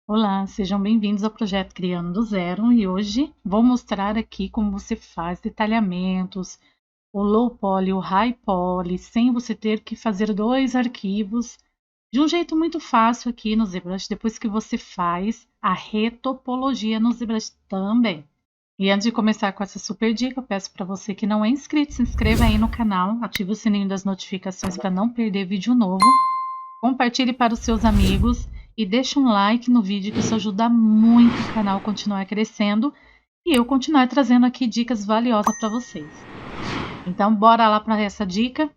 Olá, sejam bem-vindos ao projeto Criando do Zero e hoje vou mostrar aqui como você faz detalhamentos, o low poly, o high poly, sem você ter que fazer dois arquivos, de um jeito muito fácil aqui no ZBrush, depois que você faz a retopologia no ZBrush também. E antes de começar com essa super dica, eu peço para você que não é inscrito, se inscreva aí no canal, ative o sininho das notificações para não perder vídeo novo. Compartilhe para os seus amigos e deixe um like no vídeo, que isso ajuda muito o canal a continuar crescendo e eu continuar trazendo aqui dicas valiosas para vocês. Então, bora lá para essa dica.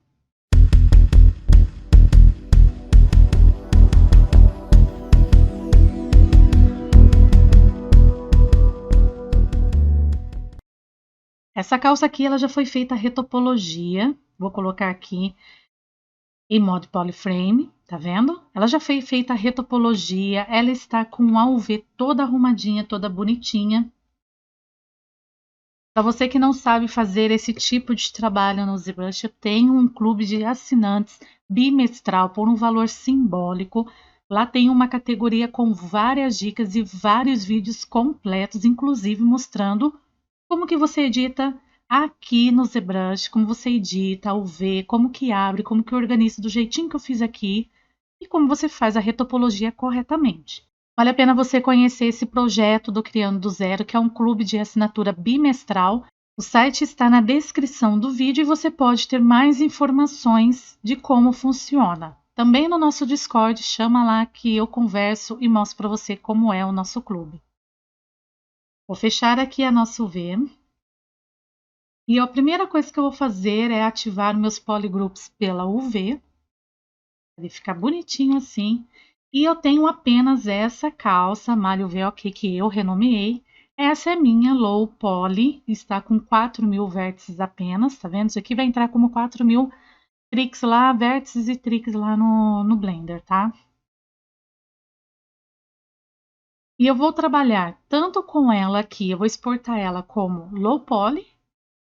Essa calça aqui ela já foi feita a retopologia. Vou colocar aqui em modo polyframe, tá vendo? Ela já foi feita a retopologia, ela está com a UV toda arrumadinha, toda bonitinha. Para você que não sabe fazer esse tipo de trabalho no ZBrush, eu tenho um clube de assinantes bimestral por um valor simbólico. Lá tem uma categoria com várias dicas e vários vídeos completos, inclusive mostrando como que você edita aqui no ZBrush, como você edita, o V, como que abre, como que organiza do jeitinho que eu fiz aqui e como você faz a retopologia corretamente. Vale a pena você conhecer esse projeto do Criando do Zero, que é um clube de assinatura bimestral. O site está na descrição do vídeo e você pode ter mais informações de como funciona. Também no nosso Discord, chama lá que eu converso e mostro para você como é o nosso clube. Vou fechar aqui a nossa UV. E a primeira coisa que eu vou fazer é ativar meus polygroups pela UV. Ele fica bonitinho assim. E eu tenho apenas essa calça malha UV OK que eu renomeei. Essa é minha low poly, está com 4.000 vértices apenas, tá vendo? Isso aqui vai entrar como 4.000 tricks lá, vértices e tricks lá no Blender, tá? E eu vou trabalhar tanto com ela aqui, eu vou exportar ela como low poly.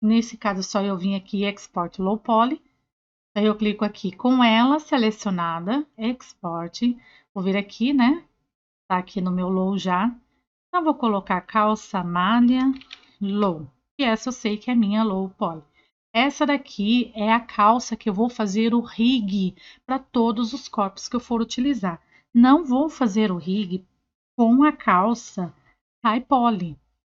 Nesse caso, só eu vim aqui export low poly. Aí eu clico aqui com ela selecionada, export. Vou vir aqui, né? Tá aqui no meu low já. Então, vou colocar calça malha low. E essa eu sei que é minha low poly. Essa daqui é a calça que eu vou fazer o rig para todos os corpos que eu for utilizar. Não vou fazer o rig com a calça high poly.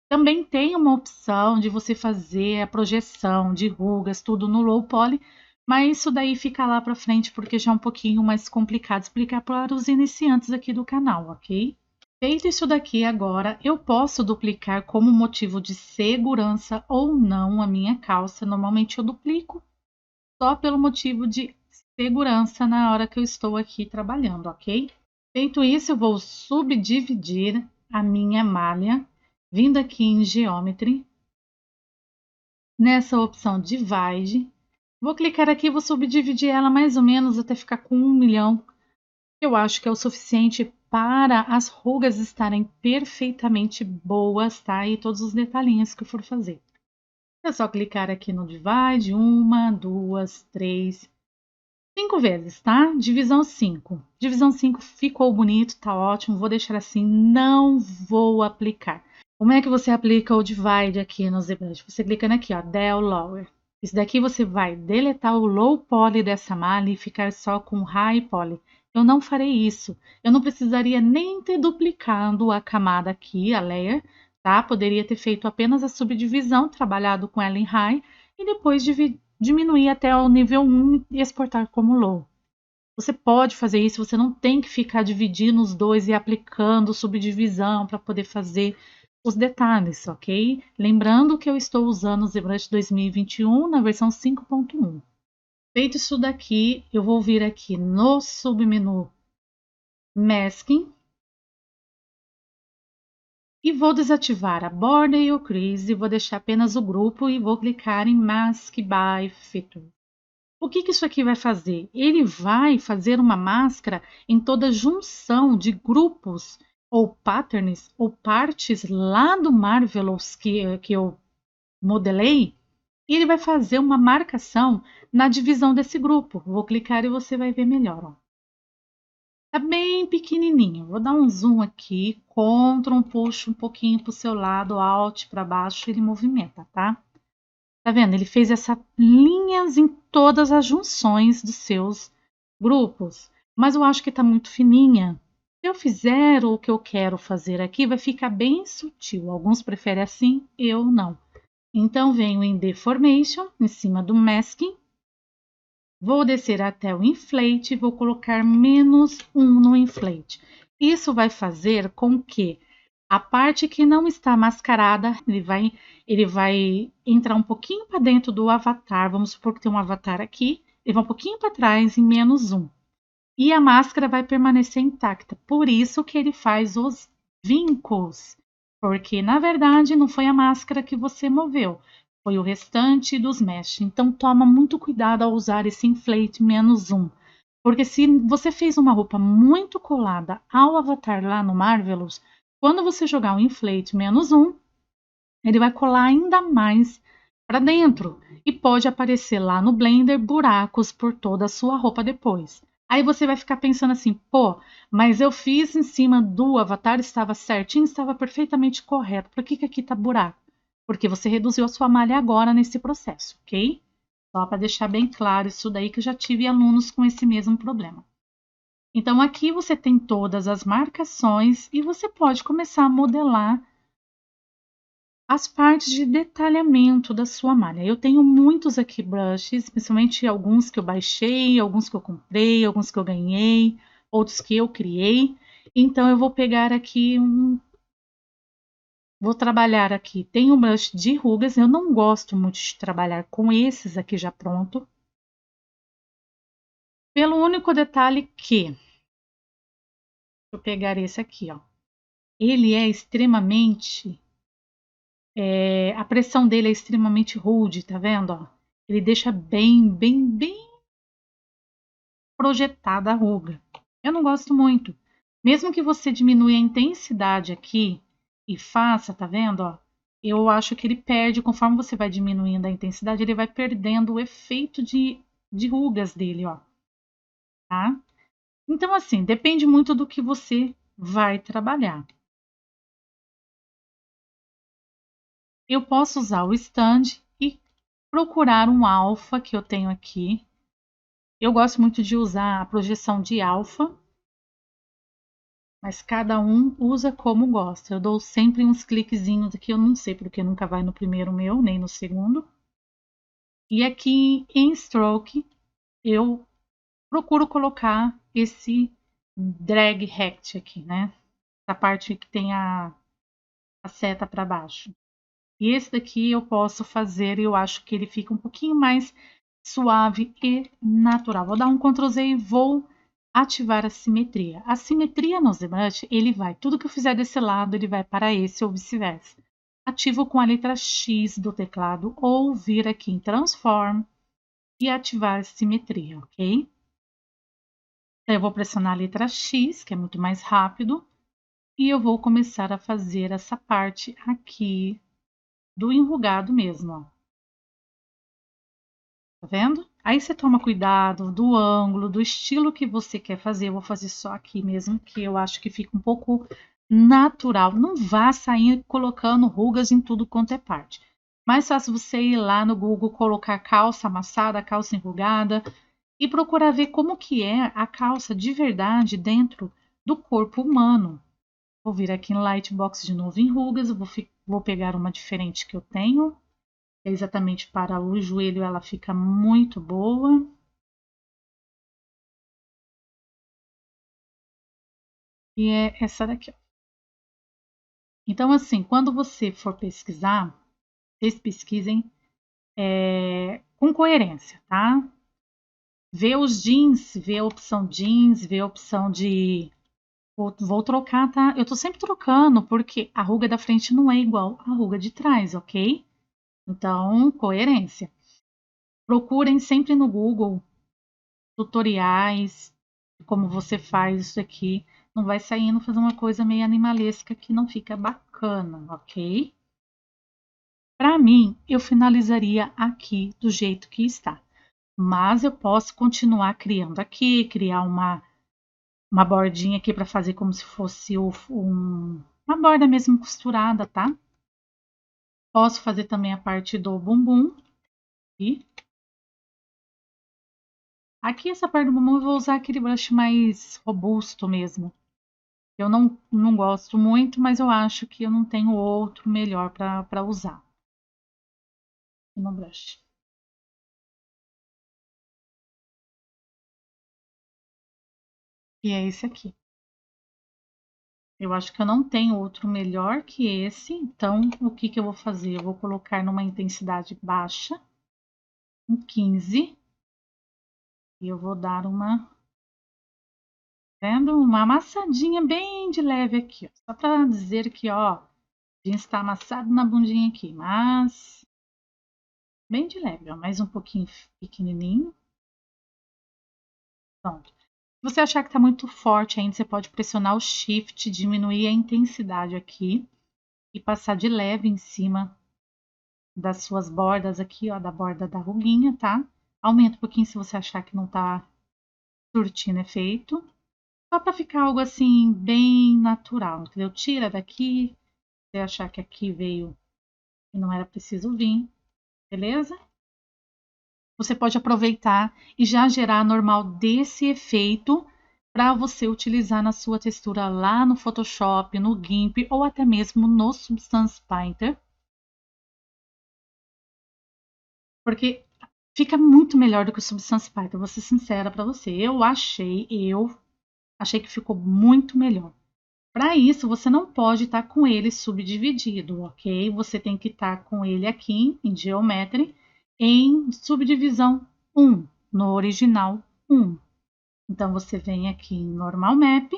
Também tem uma opção de você fazer a projeção de rugas, tudo no low poly, mas isso daí fica lá para frente porque já é um pouquinho mais complicado explicar para os iniciantes aqui do canal, ok? Feito isso daqui agora, eu posso duplicar como motivo de segurança ou não a minha calça. Normalmente eu duplico só pelo motivo de segurança na hora que eu estou aqui trabalhando, ok? Feito isso, eu vou subdividir a minha malha, vindo aqui em Geometry, nessa opção Divide. Vou clicar aqui e vou subdividir ela mais ou menos até ficar com 1 milhão. Eu acho que é o suficiente para as rugas estarem perfeitamente boas, tá? E todos os detalhinhos que eu for fazer. É só clicar aqui no Divide, 1, 2, 3, 5 vezes, tá? Divisão 5. Divisão 5 ficou bonito, tá ótimo. Vou deixar assim, não vou aplicar. Como é que você aplica o Divide aqui no ZBrush? Você clicando aqui, ó, Del Lower. Isso daqui você vai deletar o Low Poly dessa malha e ficar só com High Poly. Eu não farei isso. Eu não precisaria nem ter duplicado a camada aqui, a layer, tá? Poderia ter feito apenas a subdivisão, trabalhado com ela em High e depois diminuir até o nível 1 e exportar como Low. Você pode fazer isso, você não tem que ficar dividindo os dois e aplicando subdivisão para poder fazer os detalhes, ok? Lembrando que eu estou usando o ZBrush 2021 na versão 5.1. Feito isso daqui, eu vou vir aqui no submenu Masking e vou desativar a borda e o crease, vou deixar apenas o grupo e vou clicar em Mask by Feature. O que isso aqui vai fazer? Ele vai fazer uma máscara em toda junção de grupos ou patterns ou partes lá do Marvelous que eu modelei. E ele vai fazer uma marcação na divisão desse grupo. Vou clicar e você vai ver melhor. Ó. Tá bem pequenininho. Vou dar um zoom aqui, Ctrl, puxo um pouquinho pro seu lado, Alt para baixo, ele movimenta, tá? Tá vendo? Ele fez essas linhas em todas as junções dos seus grupos, mas eu acho que tá muito fininha. Se eu fizer o que eu quero fazer aqui, vai ficar bem sutil. Alguns preferem assim, eu não. Então, venho em Deformation, em cima do Masking, vou descer até o Inflate, vou colocar -1 no Inflate. Isso vai fazer com que a parte que não está mascarada, ele vai entrar um pouquinho para dentro do avatar. Vamos supor que tem um avatar aqui, ele vai um pouquinho para trás em -1. E a máscara vai permanecer intacta. Por isso que ele faz os vincos. Porque, na verdade, não foi a máscara que você moveu, foi o restante dos mesh. Então, toma muito cuidado ao usar esse inflate -1. Porque se você fez uma roupa muito colada ao avatar lá no Marvelous, quando você jogar o inflate -1, ele vai colar ainda mais para dentro e pode aparecer lá no Blender buracos por toda a sua roupa depois. Aí você vai ficar pensando assim, pô, mas eu fiz em cima do avatar, estava certinho, estava perfeitamente correto. Por que aqui tá buraco? Porque você reduziu a sua malha agora nesse processo, ok? Só para deixar bem claro isso daí, que eu já tive alunos com esse mesmo problema. Então aqui você tem todas as marcações e você pode começar a modelar as partes de detalhamento da sua malha. Eu tenho muitos aqui brushes, principalmente alguns que eu baixei, alguns que eu comprei, alguns que eu ganhei, outros que eu criei. Então eu vou pegar aqui vou trabalhar aqui. Tem um brush de rugas, eu não gosto muito de trabalhar com esses aqui já pronto. Pelo único detalhe que vou pegar esse aqui, ó. Ele é extremamente a pressão dele é extremamente rude, tá vendo? Ó? Ele deixa bem projetada a ruga. Eu não gosto muito. Mesmo que você diminua a intensidade aqui e faça, tá vendo? Ó? Eu acho que ele perde, conforme você vai diminuindo a intensidade, ele vai perdendo o efeito de rugas dele, ó. Tá? Então, assim, depende muito do que você vai trabalhar. Eu posso usar o stand e procurar um alfa que eu tenho aqui. Eu gosto muito de usar a projeção de alfa, mas cada um usa como gosta. Eu dou sempre uns cliquezinhos aqui, eu não sei porque nunca vai no primeiro meu, nem no segundo. E aqui em Stroke, eu procuro colocar esse drag rect aqui, né? A parte que tem a seta para baixo. E esse daqui eu posso fazer e eu acho que ele fica um pouquinho mais suave e natural. Vou dar um Ctrl Z e vou ativar a simetria. A simetria no ZBrush, ele vai, tudo que eu fizer desse lado, ele vai para esse ou vice-versa. Ativo com a letra X do teclado ou vir aqui em Transform e ativar simetria, ok? Então, eu vou pressionar a letra X, que é muito mais rápido, e eu vou começar a fazer essa parte aqui do enrugado mesmo, ó. Tá vendo? Aí você toma cuidado do ângulo, do estilo que você quer fazer. Eu vou fazer só aqui mesmo, que eu acho que fica um pouco natural. Não vá sair colocando rugas em tudo quanto é parte. Mais fácil você ir lá no Google, colocar calça amassada, calça enrugada e procurar ver como que é a calça de verdade dentro do corpo humano. Vou vir aqui em Lightbox de novo em rugas, vou pegar uma diferente que eu tenho. Exatamente para o joelho ela fica muito boa. E é essa daqui, ó. Então, assim, quando você for pesquisar, vocês pesquisem com coerência, tá? Vê os jeans, vê a opção jeans, vê a opção de. Vou trocar, tá? Eu tô sempre trocando, porque a ruga da frente não é igual à ruga de trás, ok? Então, coerência. Procurem sempre no Google tutoriais, como você faz isso aqui. Não vai saindo fazer uma coisa meio animalesca que não fica bacana, ok? Para mim, eu finalizaria aqui do jeito que está. Mas eu posso continuar criando aqui, criar uma bordinha aqui para fazer como se fosse uma borda mesmo costurada, tá? Posso fazer também a parte do bumbum. E aqui essa parte do bumbum eu vou usar aquele brush mais robusto mesmo. Eu não gosto muito, mas eu acho que eu não tenho outro melhor para usar no brush. E é esse aqui. Eu acho que eu não tenho outro melhor que esse, então o que eu vou fazer? Eu vou colocar numa intensidade baixa, em 15, e eu vou dar vendo? Uma amassadinha bem de leve aqui, ó, só para dizer que, ó, o jeans está amassado na bundinha aqui, mas bem de leve, ó, mais um pouquinho pequenininho. Pronto. Se você achar que está muito forte ainda, você pode pressionar o Shift, diminuir a intensidade aqui e passar de leve em cima das suas bordas aqui, ó, da borda da ruguinha, tá? Aumenta um pouquinho se você achar que não tá surtindo efeito. Só para ficar algo assim, bem natural, entendeu? Tira daqui, se você achar que aqui veio e não era preciso vir, beleza? Você pode aproveitar e já gerar normal desse efeito para você utilizar na sua textura lá no Photoshop, no GIMP ou até mesmo no Substance Painter. Porque fica muito melhor do que o Substance Painter, vou ser sincera para você. Eu achei que ficou muito melhor. Para isso, você não pode estar com ele subdividido, ok? Você tem que estar com ele aqui em Geometry em subdivisão 1, no original 1. Então, você vem aqui em Normal Map.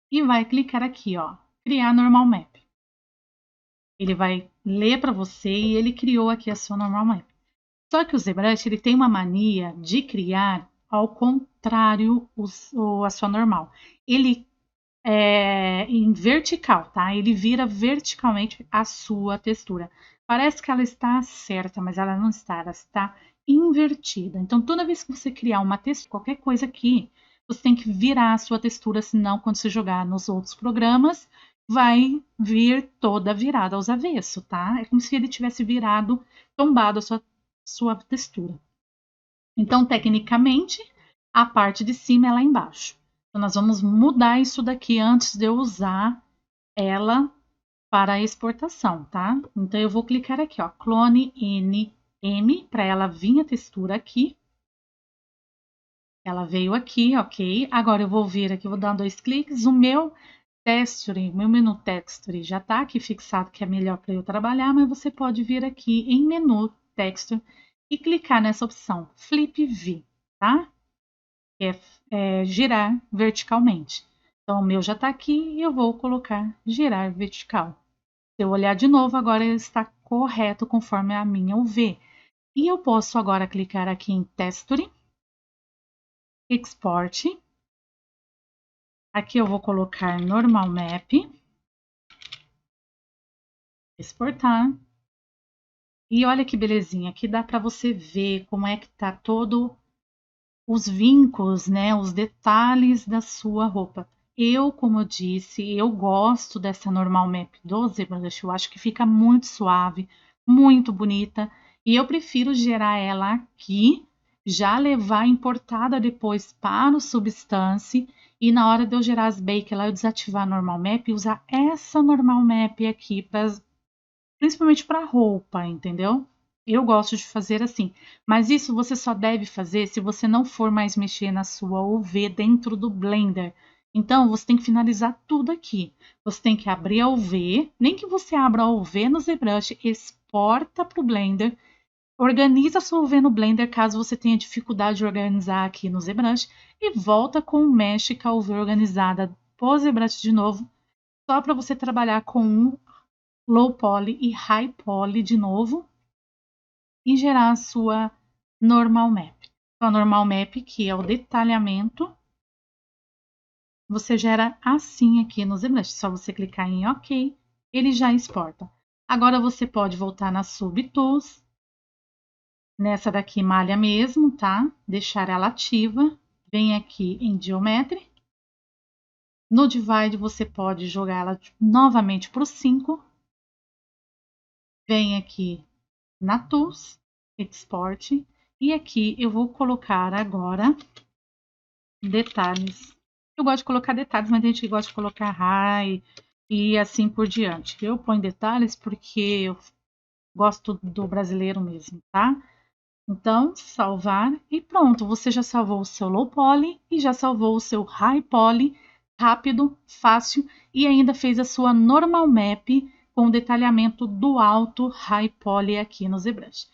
E vai clicar aqui, ó, criar Normal Map. Ele vai ler para você e ele criou aqui a sua Normal Map. Só que o ZBrush ele tem uma mania de criar ao contrário a sua normal. Ele é em vertical, tá? Ele vira verticalmente a sua textura. Parece que ela está certa, mas ela não está, ela está invertida. Então, toda vez que você criar uma textura, qualquer coisa aqui, você tem que virar a sua textura, senão quando você jogar nos outros programas, vai vir toda virada aos avessos, tá? É como se ele tivesse virado, tombado a sua textura. Então, tecnicamente, a parte de cima é lá embaixo. Então, nós vamos mudar isso daqui antes de eu usar ela para a exportação, tá? Então, eu vou clicar aqui, ó, clone NM, para ela vir a textura aqui. Ela veio aqui, ok. Agora, eu vou vir aqui, vou dar 2 cliques. O meu texture, meu menu texture já tá aqui fixado, que é melhor para eu trabalhar, mas você pode vir aqui em menu texture e clicar nessa opção Flip V, tá? Que é girar verticalmente. Então, o meu já está aqui e eu vou colocar girar vertical. Se eu olhar de novo, agora ele está correto conforme a minha UV. E eu posso agora clicar aqui em Texture, Export. Aqui eu vou colocar Normal Map, exportar. E olha que belezinha, aqui dá para você ver como é que tá todo os vincos, né, os detalhes da sua roupa. Eu, como eu disse, eu gosto dessa Normal Map do ZBrush, eu acho que fica muito suave, muito bonita, e eu prefiro gerar ela aqui, já levar importada depois para o Substance, e na hora de eu gerar as bake lá, eu desativar a Normal Map e usar essa Normal Map aqui, principalmente para roupa, entendeu? Eu gosto de fazer assim, mas isso você só deve fazer se você não for mais mexer na sua UV dentro do Blender. Então, você tem que finalizar tudo aqui. Você tem que abrir a UV, nem que você abra a UV no ZBrush, exporta para o Blender, organiza a sua UV no Blender caso você tenha dificuldade de organizar aqui no ZBrush e volta com o Mesh com a UV organizada pro ZBrush de novo, só para você trabalhar com um low poly e high poly de novo e gerar a sua normal map. Então, a normal map, que é o detalhamento, você gera assim aqui no ZBrush. Só você clicar em OK, ele já exporta. Agora você pode voltar na Subtools Nessa daqui, malha mesmo, tá? Deixar ela ativa. Vem aqui em Geometry. No Divide, você pode jogar ela novamente para o 5. Vem aqui na Tools, Export. E aqui eu vou colocar agora detalhes. Eu gosto de colocar detalhes, mas tem gente que gosta de colocar high e assim por diante. Eu ponho detalhes porque eu gosto do brasileiro mesmo, tá? Então, salvar e pronto. Você já salvou o seu low poly e já salvou o seu high poly rápido, fácil e ainda fez a sua normal map com o detalhamento do alto high poly aqui no ZBrush.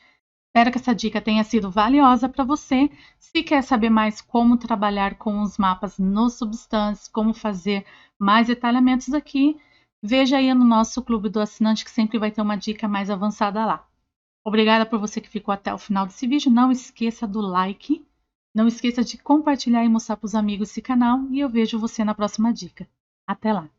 Espero que essa dica tenha sido valiosa para você. Se quer saber mais como trabalhar com os mapas no Substance, como fazer mais detalhamentos aqui, veja aí no nosso clube do assinante que sempre vai ter uma dica mais avançada lá. Obrigada por você que ficou até o final desse vídeo. Não esqueça do like. Não esqueça de compartilhar e mostrar para os amigos esse canal. E eu vejo você na próxima dica. Até lá!